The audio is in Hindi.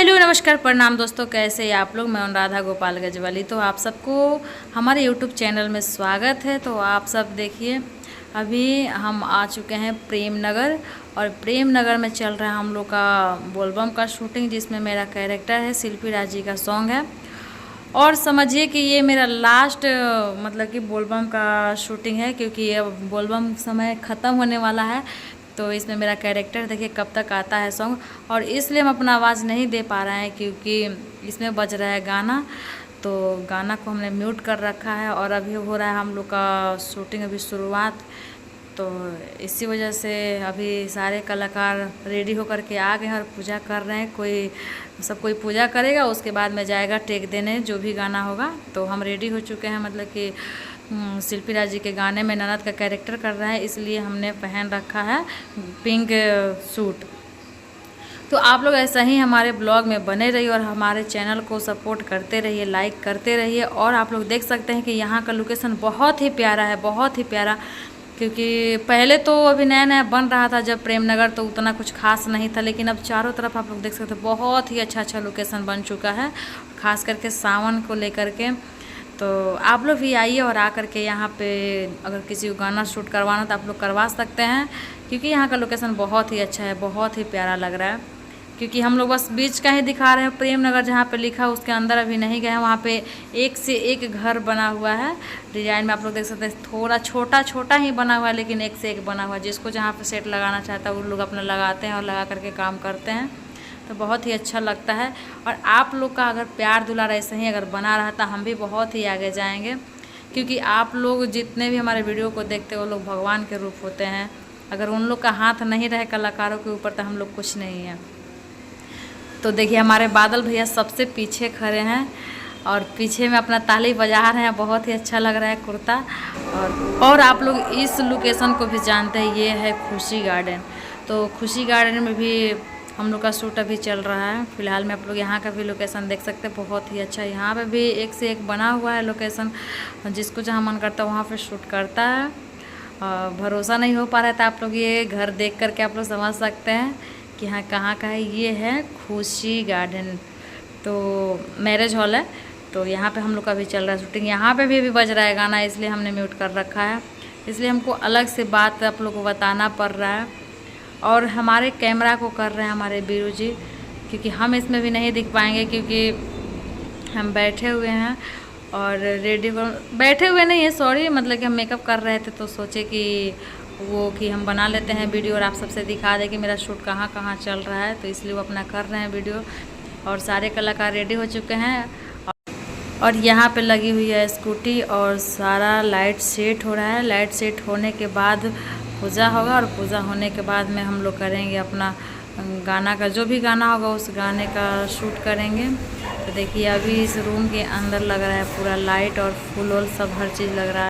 हेलो नमस्कार प्रणाम दोस्तों, कैसे हैं आप लोग। मैं राधा गोपाल गजवाली। तो आप सबको हमारे यूट्यूब चैनल में स्वागत है। तो आप सब देखिए, अभी हम आ चुके हैं प्रेम नगर, और प्रेम नगर में चल रहा है हम लोग का बोलबम का शूटिंग, जिसमें मेरा कैरेक्टर है, शिल्पी राज जी का सॉन्ग है। और समझिए कि ये मेरा लास्ट मतलब कि बोलबम का शूटिंग है, क्योंकि अब बोलबम समय ख़त्म होने वाला है। तो इसमें मेरा कैरेक्टर देखिए कब तक आता है सॉन्ग, और इसलिए हम अपना आवाज़ नहीं दे पा रहे हैं क्योंकि इसमें बज रहा है गाना। तो गाना को हमने म्यूट कर रखा है, और अभी हो रहा है हम लोग का शूटिंग अभी शुरुआत। तो इसी वजह से अभी सारे कलाकार रेडी होकर के आ गए हैं और पूजा कर रहे हैं। कोई पूजा करेगा, उसके बाद में जाएगा टेक देने जो भी गाना होगा। तो हम रेडी हो चुके हैं, मतलब कि शिल्पी राज जी के गाने में ननद का कैरेक्टर कर रहा है, इसलिए हमने पहन रखा है पिंक सूट। तो आप लोग ऐसा ही हमारे ब्लॉग में बने रहिए और हमारे चैनल को सपोर्ट करते रहिए, लाइक करते रहिए। और आप लोग देख सकते हैं कि यहाँ का लोकेशन बहुत ही प्यारा है, बहुत ही प्यारा। क्योंकि पहले तो अभी नया नया बन रहा था जब प्रेम नगर, तो उतना कुछ खास नहीं था, लेकिन अब चारों तरफ आप लोग देख सकते हैं बहुत ही अच्छा अच्छा लोकेशन बन चुका है, खास करके सावन को लेकर के। तो आप लोग भी आइए और आकर के यहाँ पे अगर किसी को गाना शूट करवाना तो आप लोग करवा सकते हैं, क्योंकि यहाँ का लोकेशन बहुत ही अच्छा है, बहुत ही प्यारा लग रहा है। क्योंकि हम लोग बस बीच का ही दिखा रहे हैं, प्रेम नगर जहाँ पे लिखा है उसके अंदर अभी नहीं गए हैं। वहाँ पे एक से एक घर बना हुआ है डिजाइन में, आप लोग देख सकते हैं। थोड़ा छोटा छोटा ही बना हुआ है, लेकिन एक से एक बना हुआ है। जिसको जहाँ पे सेट लगाना चाहता है वो लोग अपना लगाते हैं और लगा करके काम करते हैं। तो बहुत ही अच्छा लगता है। और आप लोग का अगर प्यार दुलार ऐसे ही अगर बना रहता, हम भी बहुत ही आगे जाएंगे। क्योंकि आप लोग जितने भी हमारे वीडियो को देखते हैं वो लोग भगवान के रूप होते हैं। अगर उन लोग का हाथ नहीं रहे कलाकारों के ऊपर तो हम लोग कुछ नहीं है। तो देखिए हमारे बादल भैया सबसे पीछे खड़े हैं और पीछे में अपना ताली बजा रहे हैं, बहुत ही अच्छा लग रहा है कुर्ता। और आप लोग इस लोकेशन को भी जानते हैं, ये है खुशी गार्डन। तो खुशी गार्डन में भी हम लोग का शूट अभी चल रहा है फिलहाल में। आप लोग यहाँ का भी लोकेशन देख सकते हैं, बहुत ही अच्छा। यहाँ पे भी एक से एक बना हुआ है लोकेशन, जिसको जहाँ मन करता है वहाँ पे शूट करता है। भरोसा नहीं हो पा रहा था, आप लोग ये घर देख करके आप लोग समझ सकते हैं कि हाँ कहाँ का है। ये है खुशी गार्डन, तो मैरिज हॉल है। तो यहाँ पे हम लोग का भी चल रहा है शूटिंग। यहाँ पे भी अभी बज रहा है गाना, इसलिए हमने म्यूट कर रखा है, इसलिए हमको अलग से बात आप लोग को बताना पड़ रहा है। और हमारे कैमरा को कर रहे हैं हमारे बीरू जी, क्योंकि हम इसमें भी नहीं दिख पाएंगे, क्योंकि हम बैठे हुए हैं और रेडी बैठे हुए नहीं है, सॉरी, मतलब कि हम मेकअप कर रहे थे। तो सोचे कि हम बना लेते हैं वीडियो और आप सबसे दिखा दें कि मेरा शूट कहाँ कहाँ चल रहा है। तो इसलिए वो अपना कर रहे हैं वीडियो। और सारे कलाकार रेडी हो चुके हैं, और यहाँ पे लगी हुई है स्कूटी, और सारा लाइट सेट हो रहा है। लाइट सेट होने के बाद पूजा होगा, और पूजा होने के बाद में हम लोग करेंगे अपना गाना का, जो भी गाना होगा उस गाने का शूट करेंगे। तो देखिए अभी इस रूम के अंदर लग रहा है पूरा लाइट और फूल सब हर चीज़ लग रहा है।